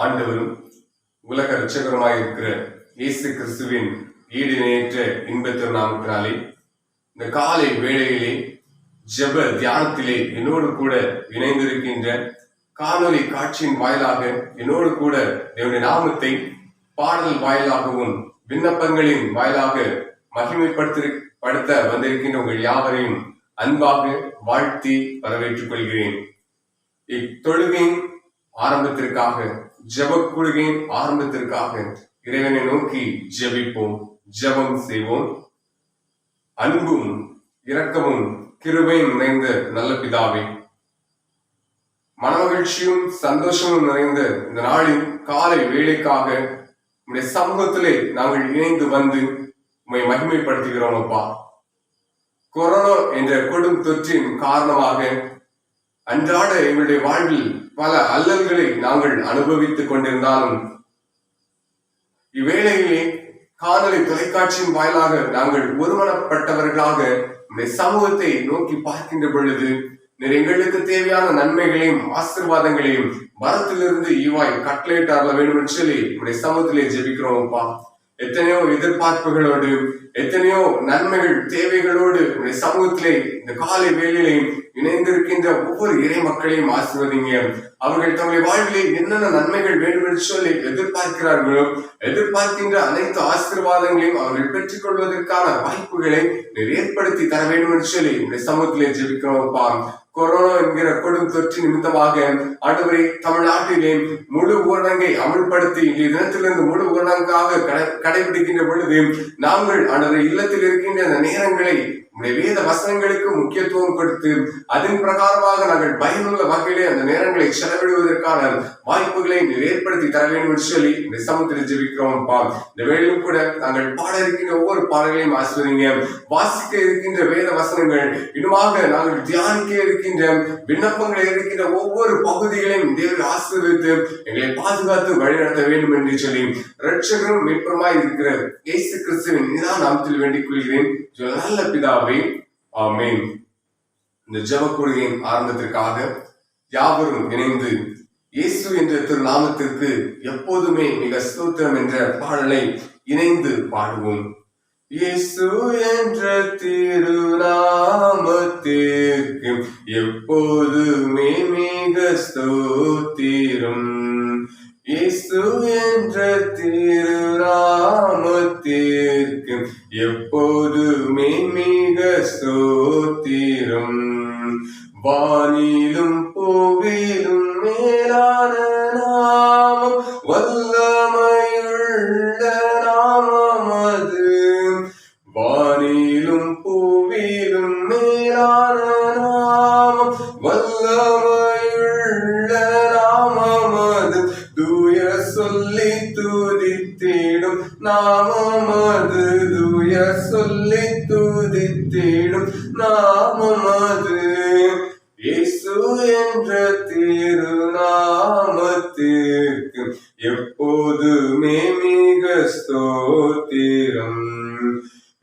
ஆண்டவரும் உலக இரட்சகருமாயிருக்கிற இயேசு கிறிஸ்துவின் ஈடிணையற்ற இன்ப திருநாமத்தினாலே இந்த காலை வேளையிலே ஜெப தியானத்திலே என்னோடு கூட இணைந்திருக்கின்ற காணொலி காட்சியின் வாயிலாக என்னோடு கூட என்னுடைய நாமத்தை பாடல் வாயிலாகவும் விண்ணப்பங்களின் வாயிலாக மகிமைப்படுத்த வந்திருக்கின்ற உங்கள் யாவரையும் அன்பாக வாழ்த்தி வரவேற்றுக் கொள்கிறேன். இத்தொழுகையின் ஆரம்பத்திற்காக ஜெபக்குழுவின் ஆரம்பத்திற்காக இறைவனை நோக்கி ஜெபிப்போம், ஜெபம் செய்வோம். அன்பும் இரக்கமும் கிருபையும் நிறைந்த நல்ல பிதாவே, மனமகிழ்ச்சியும் சந்தோஷமும் நிறைந்த இந்த நாளின் காலை வேலைக்காக உங்களுடைய சமூகத்திலே நாங்கள் இணைந்து வந்து உண்மை மகிமைப்படுத்துகிறோம். அப்பா, கொரோனா என்ற கொடும் தொற்றின் காரணமாக அன்றாட எங்களுடைய வாழ்வில் பல அல்லல்களை நாங்கள் அனுபவித்துக் கொண்டிருந்தாலும் இவ்வேளையிலே காணொலி தொலைக்காட்சியின் வாயிலாக நாங்கள் ஒருமனப்பட்டவர்களாக சமூகத்தை நோக்கி பார்க்கின்ற பொழுது எங்களுக்கு தேவையான நன்மைகளையும் ஆசீர்வாதங்களையும் வரத்திலிருந்து ஈவாய் கட்லேட் வேண்டும் என்று சொல்லி உடைய சமூகத்திலே ஜெபிக்கிறோம்ப்பா. எத்தனையோ எதிர்பார்ப்புகளோடு எத்தனையோ நன்மைகள் தேவைகளோடு உடைய சமூகத்திலே இந்த காலை வேளையிலையும் இணைந்திருக்கின்ற ஒவ்வொரு இறை மக்களையும் ஆசீர்வதிங்க. அவர்கள் தங்களுடைய வாழ்விலே என்னென்ன நன்மைகள் வேண்டும் என்று சொல்லி எதிர்பார்க்கிறார்களோ எதிர்பார்க்கின்ற அனைத்து ஆசீர்வாதங்களையும் அவர்கள் பெற்றுக் கொள்வதற்கான வாய்ப்புகளை ஏற்படுத்தி தர வேண்டும் என்று சொல்லி இந்த சமூகத்திலே ஜெபிக்கிறோம்ப்பா. கொரோனா என்கிற கொடும் தொற்று நிமித்தமாக ஆண்டவரை தமிழ்நாட்டிலே முழு ஊரடங்கை அமல்படுத்தி இன்றைய தினத்திலிருந்து முழு ஊரடங்காக கடைபிடிக்கின்ற பொழுது நாங்கள் ஆண்டவரை இல்லத்தில் இருக்கின்ற அந்த நேரங்களை உடைய வேத வசனங்களுக்கு முக்கியத்துவம் கொடுத்து அதன் பிரகாரமாக நாங்கள் பயனுள்ள வகையிலே அந்த நேரங்களை செலவிடுவதற்கான வாய்ப்புகளை ஏற்படுத்தி தர வேண்டும் என்று சொல்லி இந்த சமூகத்தில் ஜெபிக்கிறோம்ப்பா. இந்த வேளையிலும் கூட நாங்கள் பாட இருக்கின்ற ஒவ்வொரு பாடல்களையும் ஆசிர்வதிங்க. வாசிக்க இருக்கின்ற வேத வசனங்கள் இன்னுமாக நாங்கள் தியானிக்க இருக்கின்ற விண்ணப்பங்களை இருக்கின்ற ஒவ்வொரு பகுதிகளையும் தேவன் ஆசீர்வதித்து எங்களை பாதுகாத்து வழிநடத்த வேண்டும் என்று சொல்லி இரட்சகரும் மீட்பருமாய் இருக்கிற இயேசு கிறிஸ்துவின் இதான் நாமத்தில் வேண்டிக் கொள்கிறேன் நல்ல பிதாவே, ஆமென். இந்த ஜெபக்குழுவின் ஆரம்பத்திற்காக யாவரும் இணைந்து இயேசு என்ற திருநாமத்திற்கு எப்போதுமே மிக ஸ்தோத்திரம் என்ற பாடலை இணைந்து பாடுவோம். இயேசு என்ற திருநாமத்திற்கு எப்போதுமே மிக ஸ்தோத்திரம். இயேசு என்ற திருநாமத்திற்கு எப்போதுமே மிக ஸ்தோத்திரம். வானிலும் பூவிலும் மேலான நாமம், வல்லமையுள்ள நாமம் அது. வானிலும் பூவிலும் மேலான நாமம், வல்லமையுள்ள நாமம் அது. தூய சொல்லி துதித்திடும் நாமம் அது. தூய சொல்லி துதித்திடும் நாமம் அது. இயேசு என்ற திருநாமத்திற்கு எப்போதுமே மிக ஸ்தோத்திரம்.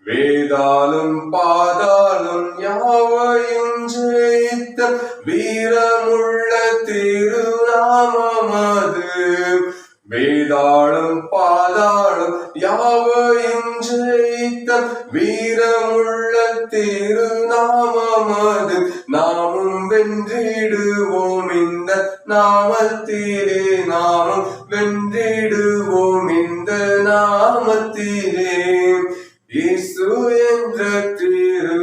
வேதாளம் பாதாளம் யாவையும் ஜெயித்த வீரமுள்ள திருநாமம் அது. வேதாளம் பாதாளம் யாவையும் ஜெயித்த வீரமுள்ள திருநாமம் அது. நாமும் வென்றிடுவோம் இந்த நாமத்திலே, நாமும் வென்றிடுவோம் இந்த நாமத்திலே. இயேசு என்ற திருநாமத்திற்கு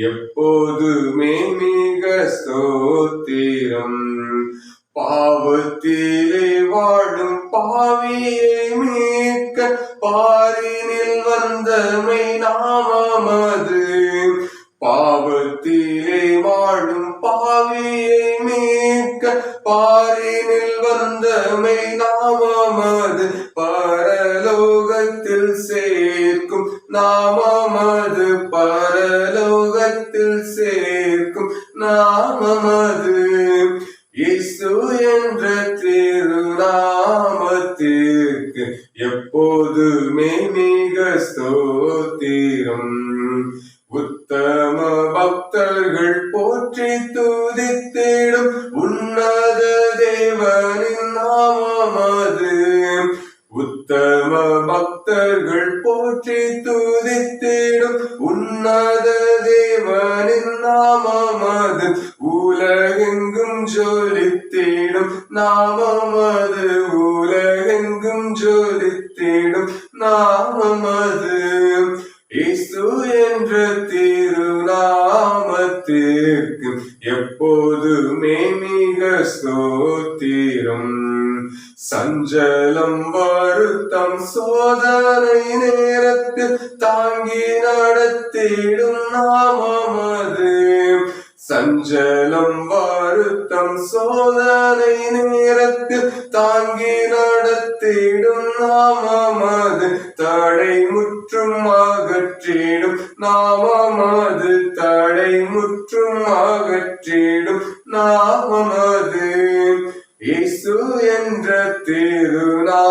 எப்போதுமே மிக ஸ்தோத்திரம். பாவத்திலே வாழும் பாவியை மீட்க பாரினில் வந்தமை நாமம் அது. பாவத்திலே வாழும் பாவியை மீட்க பாரினில் வந்தமை நாமம் அது. பரலோகத்தில் சேர்க்கும் நாமம் அது. பரலோகத்தில் சேர்க்கும் நாமம் அது. இயேசு என்ற திருநாமத்திற்கு எப்போதுமே மிக ஸ்தோத்திரம். உத்தம பக்தர்கள் போற்றி துதித்திடும் உன்னத தேவ தேவனின் நாமமது. உத்தம பக்தர்கள் போற்றி துதித்திடும் உன்னத தேவனின் நாமமது. உலகெங்கும் ஜொலித்திடும் நாமமது. உலகெங்கும் ஜொலித்திடும் நாமமது. இயேசு என்ற திருநாமத்திற்கு எப்போதுமே மிக ஸ்தோத்திரம். சஞ்சலம் வருத்தம் சோதனை நேரத்தில் தாங்கி நடத்திடும் நாமமது. சஞ்சலம் வருத்தம் சோதனை நேரத்தில் தாங்கி நடத்திடும் நாமமது. தடை முற்றும் அகற்றிடும் நாமமது. தடை முற்றும் அகற்றிடும் நாமமது. இயேசு என்ற திருநாமத்திற்கு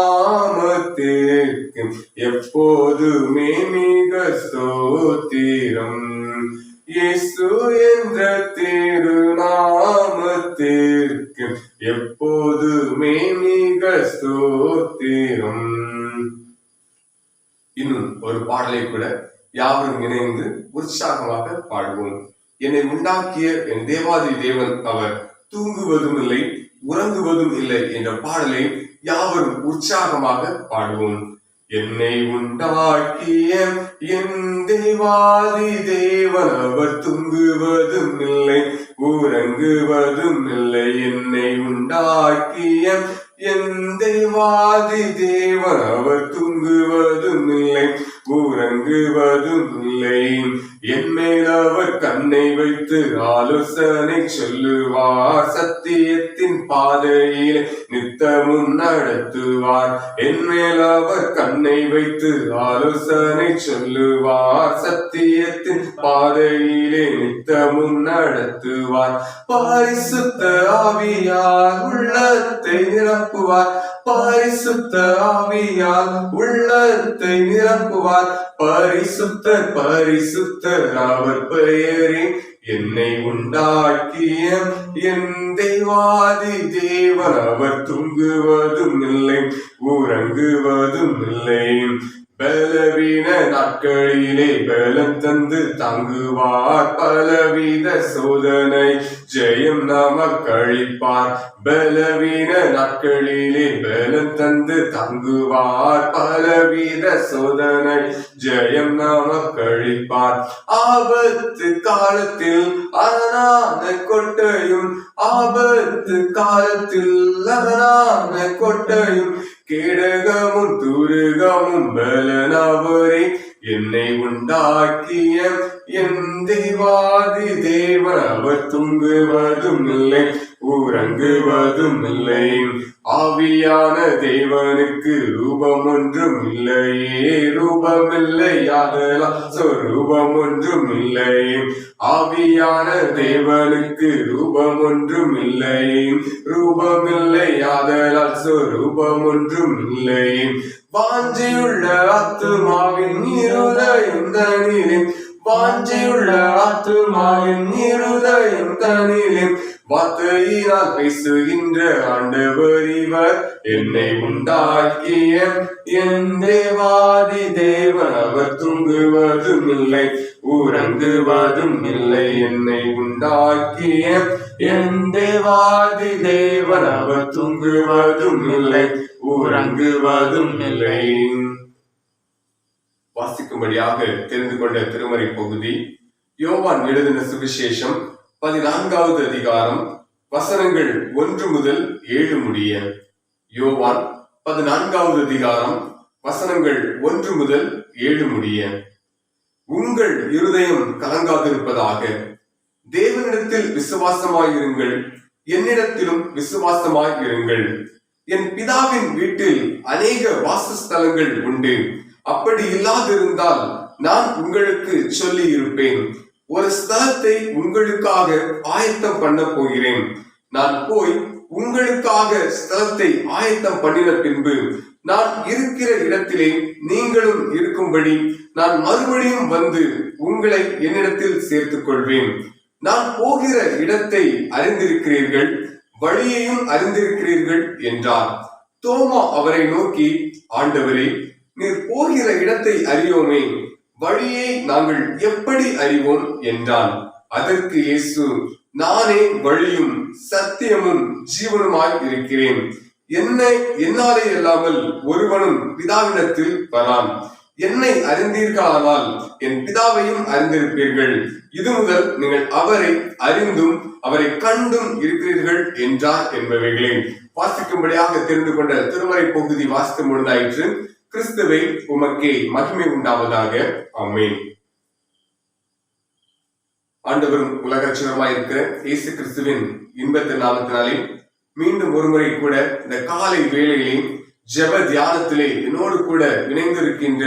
எப்போதுமே மிக ஸ்தோத்திரம். இயேசு என்ற திருநாமத்திற்கு எப்போதுமே மிக ஸ்தோத்திரம். இன்னும் ஒரு பாடலை கூட யாவரும் இணைந்து உற்சாகமாக பாடுவோம். என்னை உண்டாக்கிய என் தேவாதி தேவன் அவர், தூங்குவதும் இல்லை உறங்குவதும் இல்லை என்ற பாடலை யாவரும் உற்சாகமாக பாடுவோம். என்னை உண்டாக்கிய என் தேவாதி தேவன் அவர், தூங்குவதும் இல்லை உறங்குவதும் இல்லை. என்னை உண்டாக்கிய என் தேவாதி தேவன் அவர், தூங்குவதும் இல்லை உறங்குவதும் இல்லை. என் மேல் அவர் கண்ணை வைத்து ஆலோசனை சொல்லுவார். சத்தியத்தின் பாதையில் நித்தமும் நடத்துவார். என் மேல் அவர் கண்ணை வைத்து ஆலோசனை சொல்லுவார். சத்தியத்தின் பாதையிலே நித்தமும் நடத்துவார். பரிசுத்த ஆவியால் உள்ளத்தை நிரப்புவார். பரிசுத்த ஆவியால் உள்ளத்தை நிரப்புவார். பரிசுத்தர் பரிசுத்தர் அவர் பெயரே. என்னை உண்டாக்கிய என் தேவாதி தேவன் அவர், தூங்குவதும் இல்லை உறங்குவதும் இல்லை. பலவீன நாட்களிலே பலம் தந்து தாங்குவார். பலவித சோதனை ஜெயம் நமக்களிப்பார். பலவீன நாட்களிலே பலம் தந்து தாங்குவார். பலவித சோதனை ஜெயம் நமக்களிப்பார். ஆபத்து காலத்தில் அரணான கொட்டையும், ஆபத்து காலத்தில் அரணான கொட்டையும், கேடகமும் துருகமும் பலனவரே. என்னை உண்டாக்கிய என் தேவாதி தேவன் அவர், தூங்குவதும் இல்லை உறங்குவதும் இல்லை. ஆவியான தேவனுக்கு ரூபம் ஒன்றும் இல்லையே. ரூபமில்லை ஆதலால் சொரூபம் ஒன்றும் இல்லை. ஆவியான தேவனுக்கு ரூபம் ஒன்றும் இல்லை. ரூபமில்லை ஆதலால் சொரூபம் ஒன்றும் இல்லை. வாஞ்சையுள்ள ஆத்துமாவின் இருதயம் தனிலே. வாஞ்சையுள்ள ஆத்துமாவின் இருதயம் தனிலே. வார்த்தையினால் பேசுகின்ற ஆண்டவர் இவர். என்னை உண்டாக்கிய என் தேவாதி தேவன் அவர், தூங்குவதும் இல்லை உறங்குவதும் இல்லை. என்னை உண்டாக்கிய என் தேவாதி தேவன் அவர், தூங்குவதும் இல்லை உறங்குவதும் இல்லை. வாசிக்கும்படியாக தெரிந்து கொண்ட திருமறை பகுதி யோவான் எழுதின சுவிசேஷம் 14வது அதிகாரம் வசனங்கள் 1 முதல் 7 முடிய. யோவான் 14வது அதிகாரம் வசனங்கள் 1 முதல் 7 முடிய. உங்கள் இருதயம் கலங்காதிருப்பதாக. தேவனிடத்தில் விசுவாசமாயிருங்கள், என்னிடத்திலும் விசுவாசமாயிருங்கள். என் பிதாவின் வீட்டில் அநேக வாசஸ்தலங்கள் உண்டு. அப்படி இல்லாதிருந்தால் நான் உங்களுக்கு சொல்லி இருப்பேன். ஒரு ஸ்தலத்தை உங்களுக்காக ஆயத்தம் பண்ண போகிறேன். நான் போய் உங்களுக்காக ஸ்தலத்தை ஆயத்தம் பண்ணின பின்பு நான் இருக்கிற இடத்திலே நீங்களும் இருக்கும்படி நான் மறுபடியும் வந்து உங்களை என்னிடத்தில் சேர்த்துக் கொள்வேன். நான் போகிற இடத்தை அறிந்திருக்கிறீர்கள். வழியையும் அறிந்திருக்கிறீர்கள் என்றார். தோமா அவரை நோக்கி, ஆண்டவரே, நீர் போகிற இடத்தை அறியோமே, வழியை நாங்கள் எப்படி அறிவோம் என்றான். அதற்கு இயேசு, நானே வழியும் சத்தியமும் ஜீவனுமாய் இருக்கிறேன். என்னாலே அல்லாமல் ஒருவனும் பிதாவிடத்தில் வரான். என்னை அறிந்தீர்களானால் என் பிதாவையும் அறிந்திருப்பீர்கள். இது முதல் நீங்கள் அவரை அறிந்தும் அவரை கண்டும் இருக்கிறீர்கள் என்றார் என்பவைகளை வாசிக்கும்படியாக தெரிந்து கொண்ட திருமறை பகுதி வாசித்து முடிந்தாயிற்று. கிறிஸ்துவை உமக்கே மகிமை உண்டாவதாக. ஆமென். ஆண்டவரும் உலக ரட்சகருமாய் இருக்கிற இயேசு கிறிஸ்துவின் இன்பத்தின் நாமத்தினாலே மீண்டும் ஒருமுறை கூட இந்த காலை வேளையிலே ஜெப தியானத்திலே என்னோடு கூட இணைந்திருக்கின்ற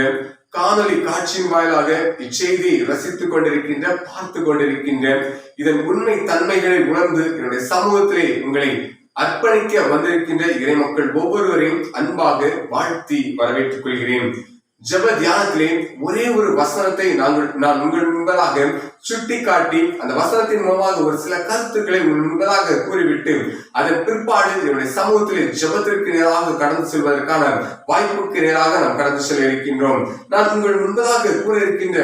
காணொலி காட்சியின் வாயிலாக இச்செய்தியை ரசித்துக் கொண்டிருக்கின்ற, பார்த்து கொண்டிருக்கின்ற, இதன் உண்மை தன்மைகளை உணர்ந்து என்னுடைய சமூகத்திலே உங்களை அர்ப்பணிக்க வந்திருக்கின்ற இறை மக்கள் ஒவ்வொருவரையும் அன்பாக வாழ்த்தி வரவேற்றுக் கொள்கிறேன். ஜெப தியானத்திலே ஒரே ஒரு வசனத்தை நான் உங்கள் முன்பதாக சுட்டி காட்டி அந்த வசனத்தின் மூலமாக ஒரு சில கருத்துக்களை முன்பதாக கூறிவிட்டு அதன் பிற்பாடு என்னுடைய சமூகத்திலே ஜெபத்திற்கு நேராக கடந்து செல்வதற்கான வாய்ப்புக்கு நேராக நாம் கடந்து செல்ல இருக்கின்றோம். நான் உங்கள் முன்பதாக கூற இருக்கின்ற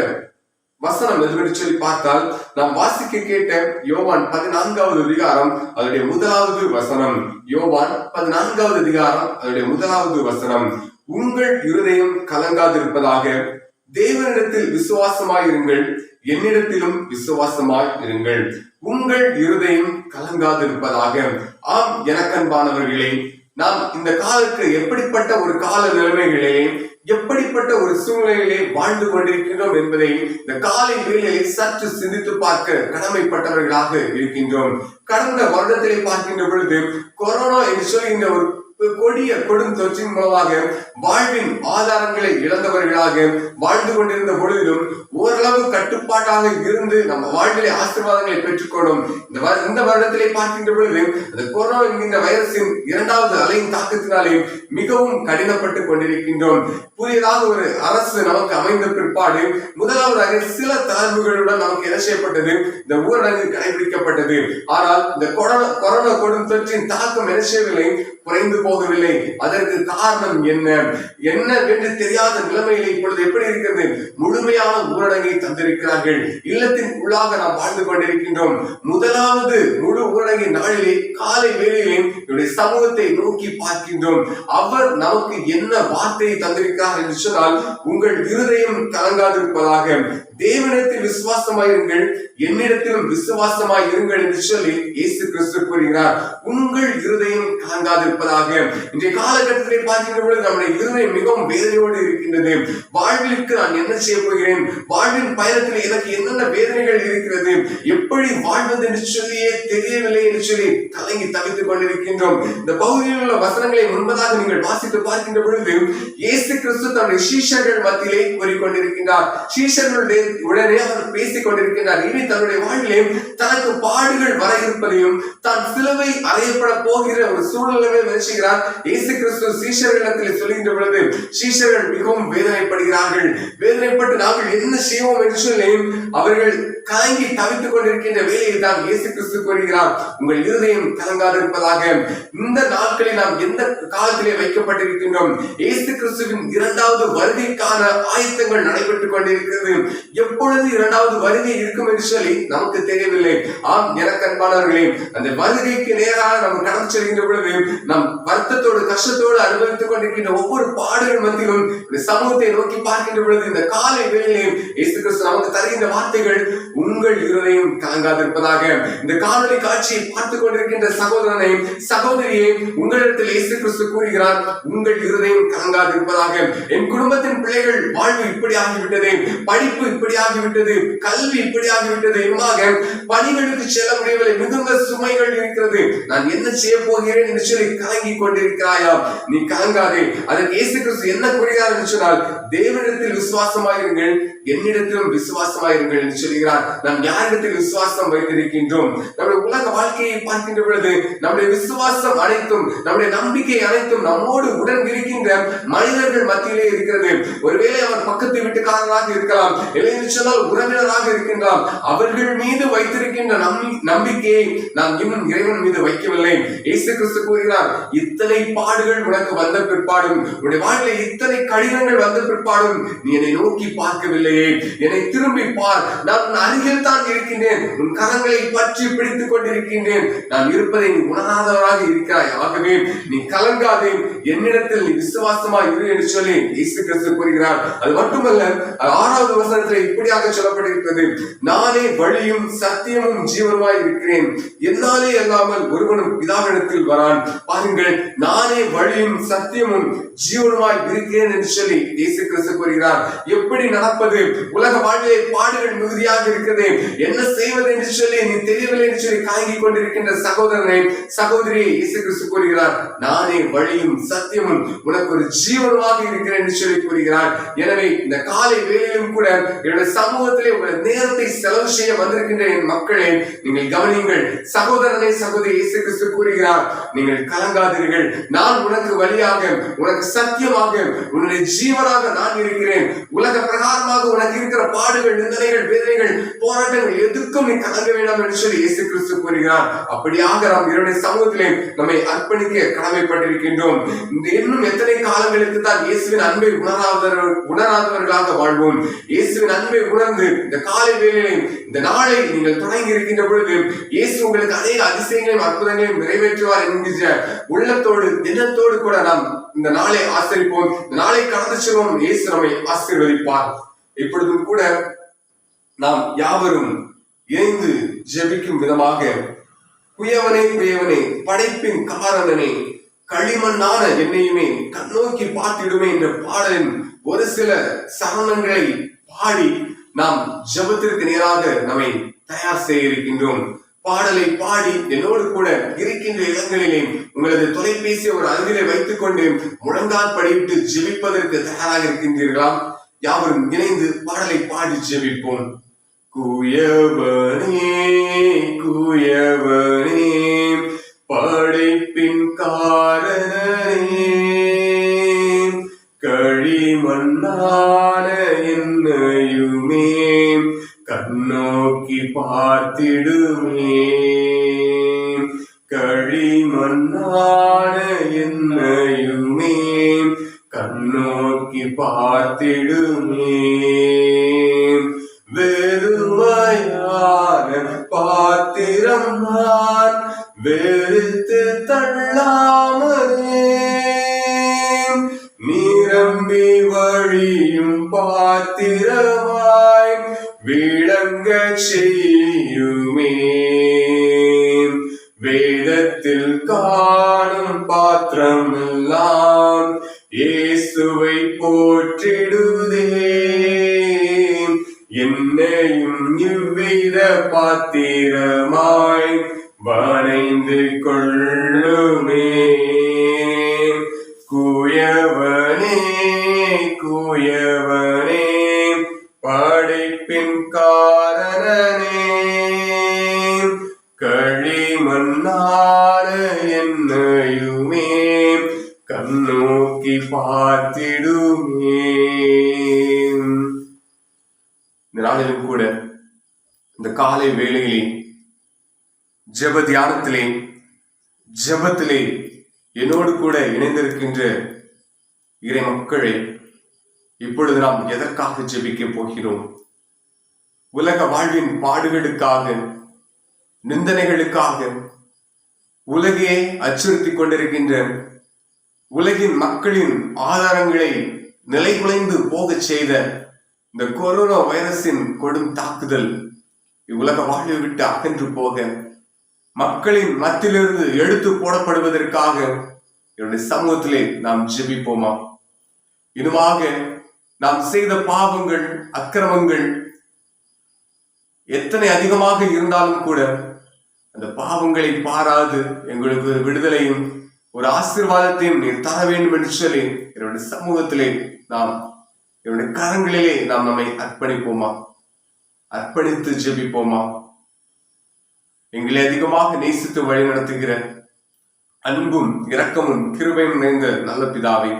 வசனம் எதுவென்று சொல்லி பார்த்தால், நாம் வாசிக்க கேட்ட யோவான் 14வது அதிகாரம் அதனுடைய 1வது வசனம். யோவான் 14வது அதிகாரம் அதனுடைய 1வது வசனம். உங்கள் இருதயம் கலங்காதிருப்பதாக, தேவனிடத்தில் விசுவாசமாயிருங்கள், என்னிடத்திலும் விசுவாசமாய் இருங்கள். உங்கள் இருதயம் கலங்காதிருப்பதாக. ஆம், எனக்கன்பானவர்களே, நாம் இந்த காலத்துக்கு எப்படிப்பட்ட ஒரு கால நிலைமைகளே, எப்படிப்பட்ட ஒரு சூழ்நிலையிலே வாழ்ந்து கொண்டிருக்கின்றோம் என்பதை இந்த காலை வேளையிலே சற்று சிந்தித்து பார்க்க கடமைப்பட்டவர்களாக இருக்கின்றோம். கடந்த வருடத்திலே பார்க்கின்ற பொழுது கொரோனா என்று சொல்கின்ற ஒரு கொடிய கொடுந்தொற்றின் மூலமாக வாழ்வின் ஆதாரங்களை இழந்தவர்களாக வாழ்ந்து கொண்டிருந்த பொழுதிலும் ஓரளவு கட்டுப்பாட்டாக இருந்து நம்ம வாழ்விலே ஆசீர்வாதங்களை பெற்றுக்கொள்ளும். இந்த வருடத்திலே பார்க்கின்ற பொழுது அந்த கொரோனா என்கின்ற வைரஸின் 2வது அலையின் தாக்கத்தினாலே மிகவும் கடினப்பட்டு கொண்டிருக்கின்றோம். புதியதாக ஒரு அரசு நமக்கு அமைந்த பிற்பாடு முதலாவதாக சில தளர்வுகளுடன் நமக்கு என்ன செய்யப்பட்டது? இந்த ஊரடங்கு கடைபிடிக்கப்பட்டது. ஆனால் இந்த கொரோனா கொடுந்தொற்றின் தாக்கம் என்ன செய்யவில்லை, குறைந்து போகவில்லை. அதற்கு காரணம் என்னவென்று தெரியாத நிலைமையில இப்பொழுது எப்படி இருக்கிறது? முழுமையான ஊரடங்கை தந்திருக்கிறார்கள். இல்லத்தின் உள்ளாக நாம் வாழ்ந்து கொண்டிருக்கின்றோம். முதலாவது முழு ஊரடங்கின் நாளிலே காலை வேளையிலே என்னுடைய சமூகத்தை நோக்கி பார்க்கின்றோம். அவர் நமக்கு என்ன வார்த்தையை தந்திருக்கிறார் என்று சொன்னால், உங்கள் இருதயம் கலங்காதிருப்பதாக, தேவனிடத்தில் விசுவாசமாயிருங்கள், என்னிடத்திலும் விசுவாசமாய் இருங்கள் என்று சொல்லி இயேசு கிறிஸ்து கூறுகிறார். உங்கள் இருதயம் கலங்காதிருப்பதாக. இன்றைய காலகட்டத்திலே பார்க்கின்ற பொழுது நம்முடைய இருதயம் மிகவும் வேதனையோடு இருக்கின்றது. வாழ்விற்கு நான் என்ன செய்ய போகிறேன்? வாழ்வின் பயணத்தில் எனக்கு என்னென்ன வேதனைகள் இருக்கிறது? எப்படி வாழ்வது என்று சொல்லியே தெரியவில்லை என்று சொல்லி கலங்கி தவித்துக் கொண்டிருக்கின்றோம். இந்த பகுதியில் உள்ள வசனங்களை முன்பதாக நீங்கள் வாசித்து பார்க்கின்ற பொழுது இயேசு கிறிஸ்து தன்னுடைய சீஷர்கள் மத்தியிலே கூறிக்கொண்டிருக்கின்றார். சீஷர்களுடைய உடனே அவர் பேசிக் கொண்டிருக்கின்றார். இனி தன்னுடைய வாழ்விலே தனக்கு பாடுகள் வர இருப்பதையும், தான் சிலுவை அறையப்பட போகிற ஒரு சூழ்நிலையை நினைச்சுகிறார். இயேசு கிறிஸ்து சீஷர்களிடத்தில் சொல்கின்ற பொழுது சீஷர்கள் மிகவும் வேதனைப்படுகிறார்கள். வேதனைப்பட்டு நாங்கள் என்ன செய்வோம் என்று சொல்லி அவர்கள் கலங்கி தவித்துக் கொண்டிருக்கின்ற வேலையை தான் இயேசு கிறிஸ்து கூறுகிறார். உங்கள் இருதயம் கலங்காதிருப்பதாக. இந்த நாட்களில் நாம் எந்த காலத்திலே வைக்கப்பட்டிருக்கின்றோம்? இயேசு கிறிஸ்துவின் 2வது வருகைக்கான ஆயத்தங்கள் நடைபெற்றுக் கொண்டிருக்கிறது. எப்பொழுது 2வது வருகை இருக்கும் என்று சொல்லி நமக்கு தெரியவில்லை. ஆம், எனக்கு அன்பானவர்களே, அந்த வருகைக்கு நேராக நாம் கடந்து செல்கின்ற பொழுது நம் வருத்தத்தோடு கஷ்டத்தோடு அனுபவித்துக் கொண்டிருக்கின்ற ஒவ்வொரு பாடுகள் மத்தியிலும் சமூகத்தை நோக்கி பார்க்கின்ற பொழுது இந்த காலை வேளையிலே இயேசு கிறிஸ்து நமக்கு தருகின்ற வார்த்தைகள், உங்கள் இருதயம் கலங்காதிருப்பதாக. இந்த காணொலி காட்சியை பார்த்துக் கொண்டிருக்கின்ற சகோதரனை, சகோதரியை, உங்களிடத்தில் இயேசு கிறிஸ்து கூறுகிறார், உங்கள் இருதயம் கலங்காதிருப்பதாக. என் குடும்பத்தின் பிள்ளைகள் வாழ்வு இப்படி ஆகிவிட்டது, படிப்பு இப்படி ஆகிவிட்டது, கல்வி இப்படி ஆகிவிட்டது, இன்னுமாக பணிகளுக்கு செல்ல முடியவில்லை, மிகுந்த சுமைகள் இருக்கிறது, நான் என்ன செய்ய போகிறேன் என்று சொல்லி கலங்கி கொண்டிருக்கிறாயா? நீ கலங்காதே. அதற்கு இயேசு கிறிஸ்து என்ன கூறுகிறார் என்று சொன்னால், தேவனிடத்தில் விசுவாசமாயிருங்கள், என்னிடத்திலும் விசுவாசமாயிருங்கள் என்று சொல்கிறார். நாம் யாரிடத்தில் விசுவாசம் வைத்திருக்கின்றோம்? நம்முடைய உலக வாழ்க்கையை பார்க்கின்ற பொழுது நம்முடைய விசுவாசம் அனைத்தும், நம்முடைய நம்பிக்கை அனைத்தும் நம்மோடு உடன் இருக்கின்ற மனிதர்கள் மத்தியிலே இருக்கிறது. ஒருவேளை அவர் பக்கத்து வீட்டுக்காரராக இருக்கலாம், இல்லை இல்லை சொன்னால் உறவினராக இருக்கின்றார். அவர்கள் மீது வைத்திருக்கின்ற நம்பிக்கையை நாம் இன்னும் இறைவன் மீது வைக்கவில்லை. இயேசு கிறிஸ்து கூறுகிறார், இத்தனை பாடுகள் உனக்கு வந்த பிற்பாடும், உன்னுடைய வாழ்க்கையில் இத்தனை கடினங்கள் வந்த பிற்பாடும் நீ என்னை நோக்கி பார்க்கவில்லையே, என்னை திரும்பி பார், நான் உன் அருகில் தான் இருக்கின்றேன், உன் கரங்களை பற்றி பிடித்துக் கொண்டிருக்கின்றேன், நான் இருப்பதை நீ உணராதவராக இருக்கிறாய், ஆகவே நீ கலங்காதே, என்னிடத்தில் நீ விசுவாசமா இரு என்று சொல்லி இயேசு கிறிஸ்து கூறுகிறார். அது மட்டுமல்ல, 6வது வசனத்தில் இப்படியாக சொல்லப்பட்டிருக்கிறது, நானே வழியும் சத்தியமும் ஜீவனுமாய் இருக்கிறேன், என்னாலே அல்லாமல் ஒருவனும் பிதாவிடத்தில் வரான். பாருங்கள், நானே வழியும் சத்தியமும் ஜீவனுமாய் இருக்கிறேன் என்று சொல்லி இயேசு கிறிஸ்து கூறுகிறார். எப்படி நடப்பது? உலக வாழ்க்கையை பாடுகள் மிகுதியாக இருக்கிறது, என்ன செய்வது என்று சொல்லி நீ தெரியவில்லை என்று சொல்லி காங்கிக் கொண்டிருக்கின்ற சகோதரனை சகோதரியை இயேசு கிறிஸ்து கூறுகிறார், நானே வழியும் சத்தியமும் உனக்கு ஒரு ஜீவனமாக இருக்கிறேன் என்று சொல்லி கூறுகிறார். எனவே இந்த காலை வேளையிலும் கூட என்னுடைய சமூகத்திலே உங்கள் நேரத்தை செலவு செய்ய வந்திருக்கின்ற என் மக்களே, நீங்கள் கவனியுங்கள். சகோதரனை சகோதரி இயேசு கிறிஸ்து கூறுகிறார், நீங்கள் கலங்காதீர்கள், நான் உனக்கு வழியாக, உனக்கு சத்தியமாக, உன்னுடைய ஜீவனாக நான் இருக்கிறேன். உலக பிரகாரமாக உனக்கு இருக்கிற பாடுகள், நிந்தனைகள், வேதனைகள், போராட்டங்கள் எதுக்கும் நீ கலங்க வேண்டாம் என்று சொல்லி இயேசு கிறிஸ்து கூறுகிறார். அப்படியாக நாம் இவருடைய சமூகத்திலே நம்மை அர்ப்பணிக்க கடமைப்பட்டிருக்கின்றோம். இன்னும் எத்தனை காலங்களுக்கு தான் இயேசுவின் அன்பை உணராதவர்களாக வாழ்வோம்? இயேசுவின் அன்பை உணர்ந்து இந்த காலை வேளையிலே இந்த நாளை நீங்கள் தொடங்கி இருக்கின்ற பொழுது இயேசு உங்களுக்கு அநேக அதிசயங்களையும் அற்புதங்களையும் நிறைவேற்றுவார் என்கின்ற உள்ளத்தோடு தினத்தோடு கூட நாம் இந்த நாளை ஆசரிப்போம், இந்த நாளை கடந்து செல்வோம். இயேசு நம்மை ஆசீர்வதிப்பார். இப்பொழுதும் கூட நாம் யாவரும் இணைந்து ஜெபிக்கும் விதமாக, குயவனே குயவனே படைப்பின் காரணனே களிமண்ணான என்னையுமே கண்ணோக்கி பார்த்திடுமே என்ற பாடலின் ஒரு சில சரணங்களை பாடி நாம் ஜெபத்திற்கு நேராக நம்மை தயார் செய்ய இருக்கின்றோம். பாடலை பாடி என்னோடு கூட இருக்கின்ற இடங்களிலே உங்களது தொலைபேசி ஒரு அருகிலே வைத்துக் கொண்டு முழங்கால் படிவிட்டு ஜெபிப்பதற்கு தயாராக இருக்கின்றீர்களா? யாவரும் இணைந்து பாடலை பாடி ஜெபிப்போம். குயவனே குயவனே படைப்பின் காரணனே களிமண்ணான என்னையுமே கண்ணோக்கி பார்த்திடுமே, களிமண்ணான என்னையுமே கண்ணோக்கி பார்த்திடுமே, வெறுமையான பாத்திரம் நான் வெறுத்து தள்ளாமலே நிரம்பி வழியும் பாத்திரமாய் விளங்க செய்யுமே, வேதத்தில் காணும் பாத்திரம் எல்லாம் இயேசுவை போற்றிடுதே, என்னையும் இவ்வித பாத்திரமாய் வணைந்து கொள்ளுமே. குயவனே குயவனே படைப்பின் காரணனே களிமண்ணான என்னையுமே கண்ணோக்கி பார்த்திடுமே. இந்த நாளிலும் கூட இந்த காலை வேளையிலே ஜெப தியானத்திலே ஜெபத்திலே என்னோடு கூட இணைந்திருக்கின்ற இறை மக்களை இப்பொழுது நாம் எதற்காக ஜெபிக்க போகிறோம்? உலக வாழ்வின் பாடுகளுக்காக, நிந்தனைகளுக்காக, உலகையே அச்சுறுத்திக் கொண்டிருக்கின்ற உலகின் மக்களின் ஆதாரங்களை நிலைகுலைந்து போகச் செய்த இந்த கொரோனா வைரஸின் கொடும் தாக்குதல் இவ்வுலக வாழ்வை விட்டு அகன்று போக, மக்களின் மத்தியிலிருந்து எடுத்து போடப்படுவதற்காக என்னுடைய சமூகத்திலே நாம் ஜெபிப்போமா? இதுவாக நாம் செய்த பாவங்கள், அக்கிரமங்கள் எத்தனை அதிகமாக இருந்தாலும் கூட அந்த பாவங்களை பாராது எங்களுக்கு ஒரு விடுதலையும் ஒரு ஆசீர்வாதத்தையும் நீர் தர வேண்டும் என்று சொல்லி என்னுடைய சமூகத்திலே நாம் என்னுடைய கரங்களிலே நாம் நம்மை அர்ப்பணிப்போமா? அர்ப்பணித்து ஜெபிப்போமா? எங்களை அதிகமாக நேசித்து வழி நடத்துகிற அன்பும் இரக்கமும் கிருபையும் நிறைந்த நல்ல பிதாவே,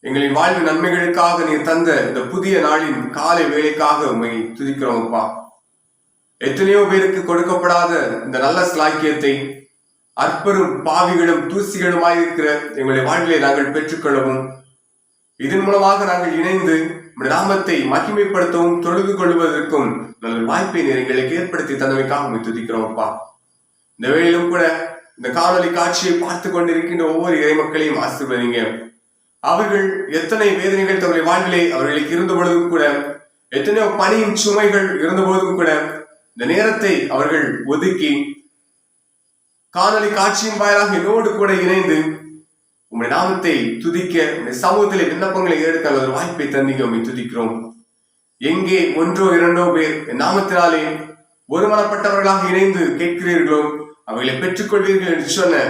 எங்களின் வாழ்வு நன்மைகளுக்காக நீர் தந்த இந்த புதிய நாளின் காலை வேலைக்காக உண்மை துதிக்கிறோம் அப்பா. எத்தனையோ பேருக்கு கொடுக்கப்படாத இந்த நல்ல ஸ்லாக்கியத்தை அற்பரும் பாவிகளும் தூசிகளுமாயிருக்கிற எங்களுடைய வாழ்விலை நாங்கள் பெற்றுக்கொள்ளவும், இதன் மூலமாக நாங்கள் இணைந்து நாமத்தை மகிமைப்படுத்தவும் தொழுது கொள்வதற்கும் நல்ல வாய்ப்பை நீர் எங்களுக்கு ஏற்படுத்தி தந்தமைக்காக உண்மை துதிக்கிறோம் அப்பா. இந்த வேளையிலும் கூட இந்த காணொலி காட்சியை பார்த்து கொண்டிருக்கின்ற ஒவ்வொரு இறை மக்களையும் ஆசீர்வதிங்க. அவர்கள் எத்தனை வேதனைகள் தங்களுடைய வாழ்விலே அவர்களுக்கு இருந்த பொழுதும் கூட, எத்தனையோ பணியின் சுமைகள் இருந்த போதும் கூட இந்த நேரத்தை அவர்கள் ஒதுக்கி காணொலி காட்சியின் வாயிலாக என்னோடு கூட இணைந்து உங்களுடைய நாமத்தை துதிக்க உங்களுடைய சமூகத்திலே விண்ணப்பங்களை எடுக்க ஒரு வாய்ப்பை தந்தீங்க. உண்மை துதிக்கிறோம். எங்கே ஒன்றோ இரண்டோ பேர் நாமத்தினாலே ஒருமனப்பட்டவர்களாக இணைந்து கேட்கிறீர்களோ அவைகளை பெற்றுக்கொள்வீர்கள் என்று சொன்ன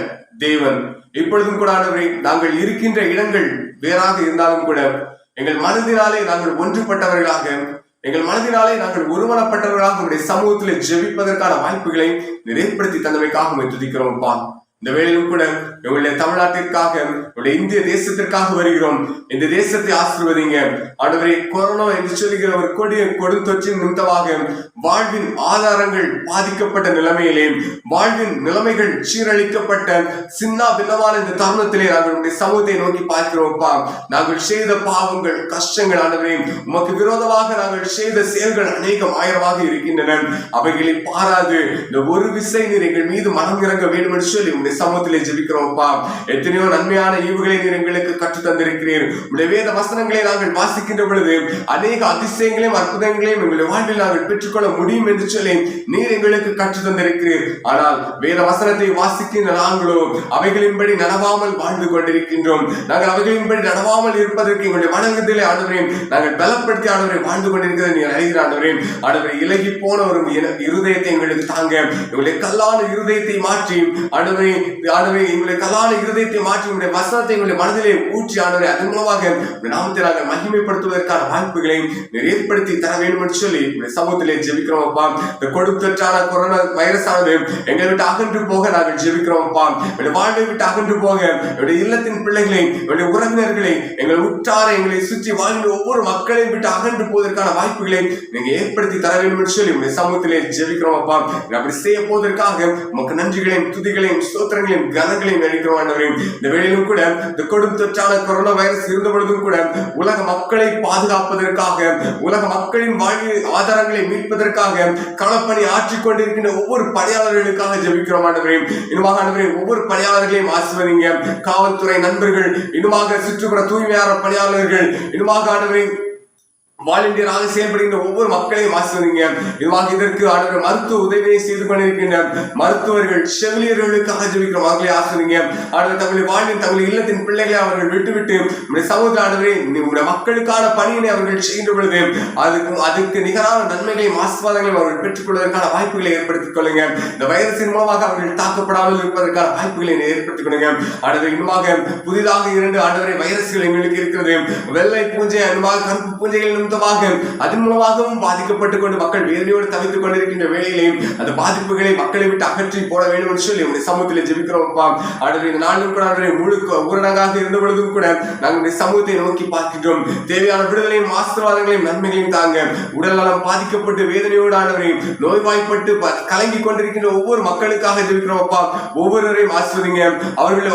தேவன், இப்பொழுதும் கூட ஆண்டவரே, நாங்கள் இருக்கின்ற இடங்கள் வேறாக இருந்தாலும் கூட எங்கள் மனதினாலே நாங்கள் ஒன்றுபட்டவர்களாக, எங்கள் மனதினாலே நாங்கள் ஒருமனப்பட்டவர்களாக உங்களுடைய சமூகத்திலே ஜெபிப்பதற்கான வாய்ப்புகளை ஏற்படுத்தி தந்தமைக்காக துதிக்கிறோம்ப்பா. இந்த வேளையிலும் கூட எங்களுடைய தமிழ்நாட்டிற்காக, எங்களுடைய இந்திய தேசத்திற்காக வருகிறோம். இந்த தேசத்தை ஆசீர்வதிங்க ஆண்டவரே. கொரோனா என்று சொல்லுகிற ஒரு கொடிய கொடுந்தொற்றின் நிமித்தமாக வாழ்வின் ஆதாரங்கள் பாதிக்கப்பட்ட நிலைமையிலே, வாழ்வின் நிலைமைகள் சீரழிக்கப்பட்ட சின்ன பின்னமான இந்த தருணத்திலே நாங்கள் சமூகத்தை நோக்கி பார்க்கிறோம்ப்பா. நாங்கள் செய்த பாவங்கள், கஷ்டங்கள் ஆண்டவரே, உமக்கு விரோதமாக நாங்கள் செய்த செயல்கள் அநேகம் ஆயிரமாக இருக்கின்றன. அவைகளை பாராது இந்த ஒரு விசை நீர் எங்கள் மீது மனம் இறங்க வேண்டும் என்று சொல்லி உங்களுடைய சமூகத்திலே ஜெபிக்கிறோம்ப்பா. எத்தனையோ நன்மையான ஈவுகளை நீர் எங்களுக்கு கற்றுத் தந்திருக்கிறீர். உங்களுடைய வேத வசனங்களை நாங்கள் வாசிக்கின்ற பொழுது அநேக அதிசயங்களையும் அற்புதங்களையும் எங்களுடைய வாழ்வில் நாங்கள் பெற்றுக்கொள்ள முடியும் என்று சொல்லி நீர் எங்களுக்கு கற்றுத் தந்திருக்கிறீர். ஆனால் வேத வசனத்தை வாசிக்கின்ற நாங்களோ அவைகளின்படி நடவாமல் வாழ்ந்து கொண்டிருக்கின்றோம். நாங்கள் அவைகளின்படி நடவாமல் இருப்பதற்கு எங்களுடைய மனதிலே ஆண்டவரே நாங்கள் பலப்படுத்தி ஆண்டவரை வாழ்ந்து கொண்டிருக்கிறது நீர் அறிகிற ஆண்டவரே. ஆண்டவரை இலகி போன ஒரு இருதயத்தை எங்களுக்கு தாங்க, எங்களுடைய கல்லான இருதயத்தை மாற்றி ஆண்டவரை எங்களுடைய கல்லான இருதயத்தை மாற்றி உங்களுடைய வசனத்தை எங்களுடைய மனதிலே ஊற்றி ஆண்டவரை அதன் மூலமாக நாமத்தை நாங்கள் மகிமைப்படுத்துவதற்கான வாய்ப்புகளை ஏற்படுத்தி தர வேண்டும் என்று சொல்லி சமூகத்திலே ஜெபிக்கிறோம் அப்பா. இந்த கொடுத்தொற்றான கொரோனா வைரஸ் ஆனது எங்களை விட்டு அகன்று போக நாங்கள் ஜெபிக்கிறோம் அப்பா. என்னுடைய வாழ்வை விட்டு அகன்று போக, என்னுடைய இல்லத்தின் பிள்ளைகளை, என்னுடைய உறவினர்களை, எங்கள் உற்றார எங்களை சுற்றி வாழ்ந்த ஒவ்வொரு மக்களையும் விட்டு அகன்று போவதற்கான வாய்ப்புகளை நீங்க ஏற்படுத்தி தர வேண்டும் என்று சொல்லி உங்களுடைய சமூகத்திலே ஜெபிக்கிறோம் அப்பா. அப்படி செய்ய போவதற்காக உமக்கு நன்றிகளையும் துதிகளையும் ஸ்தோத்திரங்களையும் கனங்களையும் அளிக்கிறோம் ஆண்டவரே. இந்த வேளையிலும் கூட இந்த கொடும் தொற்றான கொரோனா வைரஸ் இருந்த பொழுதும் கூட உலக மக்களை பாதுகாப்பதற்காக, உலக மக்களின் வாழ்வு ஆதாரங்களை மீட்பதற்காக களப்பணி ஆற்றிக் கொண்டிருக்கின்ற ஒவ்வொரு பணியாளர்களுக்காக ஜெபிக்கிறோம் ஆண்டவரே. இன்னுமாக ஆண்டவரே ஒவ்வொரு பணியாளர்களையும் ஆசீர்வதிங்க. காவல்துறை நண்பர்கள், இன்னுமாக சுற்றுப்புற தூய்மையான பணியாளர்கள், இன்னுமாக ஆண்டவரே வாலண்டியராக செயல்படுகின்ற ஒவ்வொரு மக்களையும் ஆசீர்வதிங்க. இதுவாக இதற்கு ஆண்டவர் மருத்துவ உதவியை செய்து கொண்டிருக்கின்ற மருத்துவர்கள், செவிலியர்களுக்காக ஜெபிக்கிற மக்களை ஆசீர்வதிங்க. ஆண்டவர் தங்களுடைய வாழ்வின் தங்களுடைய இல்லத்தின் பிள்ளைகளை அவர்கள் விட்டுவிட்டு சமூக ஆண்டவரே உங்களுடைய மக்களுக்கான பணியினை அவர்கள் செய்கின்ற பொழுது அதுக்கு நிகரான நன்மைகளையும் ஆசீர்வாதங்களையும் அவர்கள் பெற்றுக்கொள்வதற்கான வாய்ப்புகளை ஏற்படுத்திக் கொள்ளுங்க. இந்த வைரஸின் மூலமாக அவர்கள் தாக்கப்படாமல் இருப்பதற்கான வாய்ப்புகளை ஏற்படுத்திக் கொள்ளுங்க. ஆண்டவர் இன்னுமாக புதிதாக 2 ஆண்டவரை வைரஸ்கள் எங்களுக்கு இருக்கிறது. வெள்ளை பூஞ்சை, இன்னுமாக கருப்பு பூஞ்சைகள் அதன் மூலமாகவும் பாதிக்கப்பட்டுக் கொண்டு மக்கள் வேதனையோடு தவித்துக் கொண்டிருக்கின்ற வேளையிலையும் அந்த பாதிப்புகளை மக்களை விட்டு அகற்றி போட வேண்டும் என்று சொல்லி உங்களுடைய சமூகத்தில் ஜெபிக்கிறோம். இந்த நாளும் கூட முழு ஊரடங்காக இருந்த பொழுதும் கூட நாங்கள் சமூகத்தை நோக்கி பார்க்கின்றோம். தேவையான விடுதலையும் ஆசீர்வாதங்களையும் நன்மைகளையும் தாங்க. உடல் நலம் பாதிக்கப்பட்டு வேதனையோடு ஆண்டவரையும் நோய்வாய்ப்பட்டு கலங்கி கொண்டிருக்கின்ற ஒவ்வொரு மக்களுக்காக ஜெபிக்கிறோம் அப்பா. ஒவ்வொருவரையும் ஆசீர்வதிங்க. அவர்களுடைய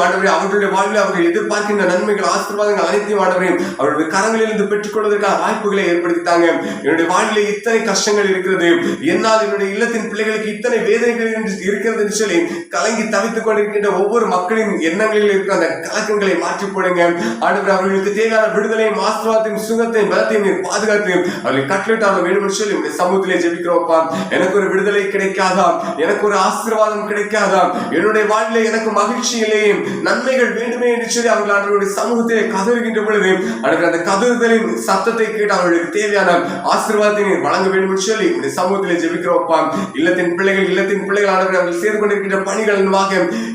வாழ்வில் அவர்கள் எதிர்பார்க்கின்ற நன்மைகள், ஆசீர்வாதங்கள் அனைத்தையும் ஆண்டவரையும் அவர்களுடைய கரங்களில் இருந்து பெற்றுக் கொள்வதற்கான வாய்ப்புகளை ஏற்படுத்தித்தாங்க. என்னுடைய வாழ்விலே இத்தனை கஷ்டங்கள் இருக்கிறது, என்னால் என்னுடைய இல்லத்தின் பிள்ளைகளுக்கு இத்தனை வேதனைகள் இருக்கிறது என்று சொல்லி கலங்கி தவித்துக் கொண்டிருக்கின்ற ஒவ்வொரு மக்களின் எண்ணங்களில் இருக்கிற அந்த கலக்கங்களை மாற்றி போடுங்க ஆண்டவர். அவர்களுக்கு தேவையான விடுதலையும் ஆசீர்வாதத்தையும் சுகத்தையும் பலத்தையும் பாதுகாத்து அவர்களை கட்டளையிட்டாக வேண்டும் என்று சொல்லி உங்களுடைய சமூகத்திலே ஜெபிக்கிறோம்ப்பா. எனக்கு ஒரு விடுதலை கிடைக்காதா, எனக்கு ஒரு ஆசீர்வாதம் கிடைக்காதா, என்னுடைய வாழ்விலே எனக்கு மகிழ்ச்சி இல்லையே, நன்மைகள் வேண்டுமே என்று சொல்லி அவர்கள் அவர்களுடைய சமூகத்திலே கதறுகின்ற பொழுது அந்த கதறுதலின் சத்தத்தை கேட்டு அவர்கள் அவர்களுக்கு தேவையான ஆசீர்வாதத்தை நீர் வழங்க வேண்டும் என்று சொல்லி இந்த சமூகத்திலே ஜெபிக்கிறோம்ப்பா. இல்லத்தின் பிள்ளைகள் ஆண்டவரே அவர்கள் செய்து கொண்டிருக்கின்ற பணிகள்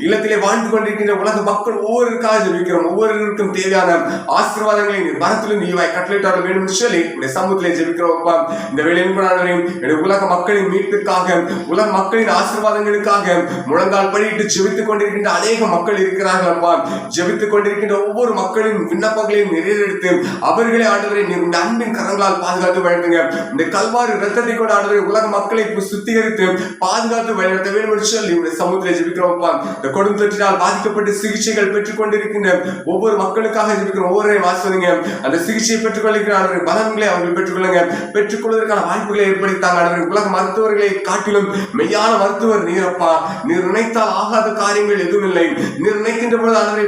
இல்லத்திலே வாழ்ந்து கொண்டிருக்கின்ற உலக மக்கள் ஒவ்வொருவருக்காக ஜெபிக்கிறோம். ஒவ்வொருவருக்கும் தேவையான ஆசீர்வாதங்களை நீர் வரத்திலிருந்து ஈவாய் கட்டளையிட வேண்டும் என்று சொல்லி இந்த சமூகத்திலே ஜெபிக்கிறோம்ப்பா. இந்த வேளையில் உலக மக்களின் மீட்பிற்காக, உலக மக்களின் ஆசீர்வாதங்களுக்காக முழங்கால் படியிட்டு ஜெபித்துக் கொண்டிருக்கின்ற அநேக மக்கள் இருக்கிறார்கள் அப்பா. ஜெபித்துக் கொண்டிருக்கின்ற ஒவ்வொரு மக்களின் விண்ணப்பங்களையும் நிறைவேற்றி அவர்களே ஆண்டவரை நீர் உங்கள் அன்பின் கரங்களால் பாதுகாத்து வழங்குங்க. இந்த கல்வாரி ரத்தத்தை கொண்டு ஆண்டவரை உலக மக்களை சுத்திகரித்து பாதுகாத்து வழிநடத்த வேண்டும் என்று சொல்லி இந்த சமூகத்திலே ஜெபிக்கிறோம்ப்பா. இந்த கொடுமை தொற்றினால் பாதிக்கப்பட்டு சிகிச்சைகள் பெற்றுக் கொண்டிருக்கின்ற ஒவ்வொரு மக்களுக்காக ஜெபிக்கிறோம். ஒவ்வொருவரையும் ஆசிர்வதிங்க. அந்த சிகிச்சையை பெற்றுக் கொள்கிற பலன்களை அவர்கள் பெற்றுக்கொள்ளுங்க. பெற்றுக்கொள்வதற்கான வாய்ப்புகளை ஏற்படுத்தாங்க. உலக மருத்துவர்களை காட்டிலும் மெய்யான மருத்துவர் நீரப்பா. நீர் நினைத்தால் ஆகாத காரியங்கள் எதுவும் இல்லை. நீர் நினைக்கின்ற பொழுது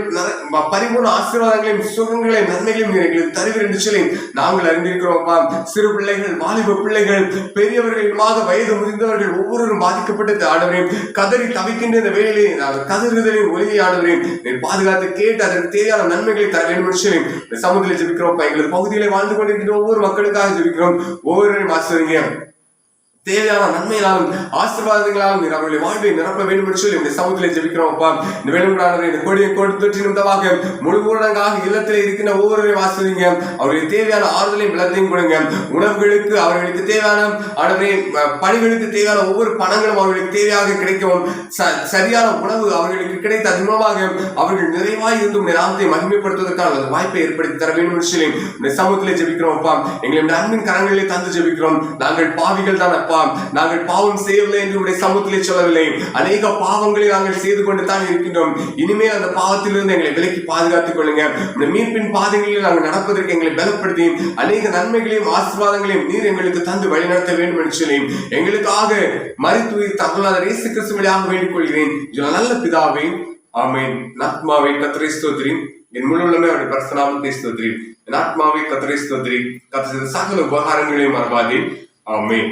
பரிபூர்ண ஆசீர்வாதங்களையும் சுகங்களையும் நன்மைகளையும் நீர் எங்களுக்கு தருவீர் என்று சொல்லி நாங்கள் அறிந்திருக்கிறோம்ப்பா. சிறு பிள்ளைகள், வாலிப பிள்ளைகள், பெரியவர்களுமாக வயது முதிர்ந்தவர்கள் ஒவ்வொருவரும் பாதிக்கப்பட்டு ஆண்டவரே கதறி தவிக்கின்ற இந்த வேலையை கதறுதலின் ஒளியை ஆண்டவரே நீர் பாதுகாத்து கேட்டு அதற்கு தேவையான நன்மைகளை தர வேண்டும் என்று சொல்லி இந்த சமூகத்தில் ஜெபிக்கிறோம்ப்பா. எங்களுக்கு பகுதியிலே வாழ்ந்து கொண்டிருக்கின்ற ஒவ்வொரு மக்களுக்காக ஜெபிக்கிறோம். ஒவ்வொருவரையும் ஆசிர்வதிங்க. தேவையான நன்மைகளாலும் ஆசீர்வாதங்களாலும் நீர் அவர்களை வாழ்வை நிரப்ப வேண்டும் என்று சொல்லி இந்த சமூகத்திலே ஜெபிக்கிறோம்ப்பா. இந்த வேலைமுடானவரை இந்த கொடியை கொடுத்து நிமித்தமாக முழு ஊரடங்காக இல்லத்திலே இருக்கின்ற ஒவ்வொருவரையும் ஆசிர்வதிங்க. அவர்களுக்கு தேவையான ஆறுதலையும் பலத்தையும் கொடுங்க. உணவுகளுக்கு அவர்களுக்கு தேவையான ஆண்டவரே பணிகளுக்கு தேவையான ஒவ்வொரு பணங்களும் அவர்களுக்கு தேவையாக கிடைக்கவும், சரியான உணவு அவர்களுக்கு கிடைத்து அதன் மூலமாக அவர்கள் நிறைவாய் இருந்தும் நாமத்தை மகிமைப்படுத்துவதற்கான வாய்ப்பை ஏற்படுத்தி தர வேண்டும் என்று சொல்லி இந்த சமூகத்திலே ஜெபிக்கிறோம்ப்பா. எங்களை அன்பின் கரங்களிலே தந்து ஜெபிக்கிறோம். நாங்கள் பாவிகள் தான் அப்பா. நாங்கள் பாவம் செய்யவில்லை என்று உடைய சமூகத்திலே சொல்லவில்லை. அநேக பாவங்களை நாங்கள் செய்து கொண்டு தான் இருக்கின்றோம். இனிமேல் அந்த பாவத்திலிருந்து எங்களை விலக்கி பாதுகாத்துக் கொள்ளுங்க. மீட்பின் பாதைகளில் நாங்கள் நடப்பதற்கு எங்களை பலப்படுத்தி அநேக நன்மைகளையும் ஆசீர்வாதங்களையும் நீர் எங்களுக்கு தந்து வழிநடத்த வேண்டும் என்று சொல்லி எங்களுக்காக மரித்து தகவலாளர் இயேசு கிறிஸ்து வழியாக வேண்டிக் கொள்கிறேன். நல்ல பிதாவே, ஆமென். ஆத்மாவை கர்த்தரை ஸ்தோத்திரி, என் முழு உள்ளமே அவருடைய பரிசுத்த நாமத்தை ஸ்தோத்திரி. என் ஆத்மாவை கர்த்தரை ஸ்தோத்திரி, கர்த்தர் செய்த சகல உபகாரங்களையும் மறவாதே. ஆமென்.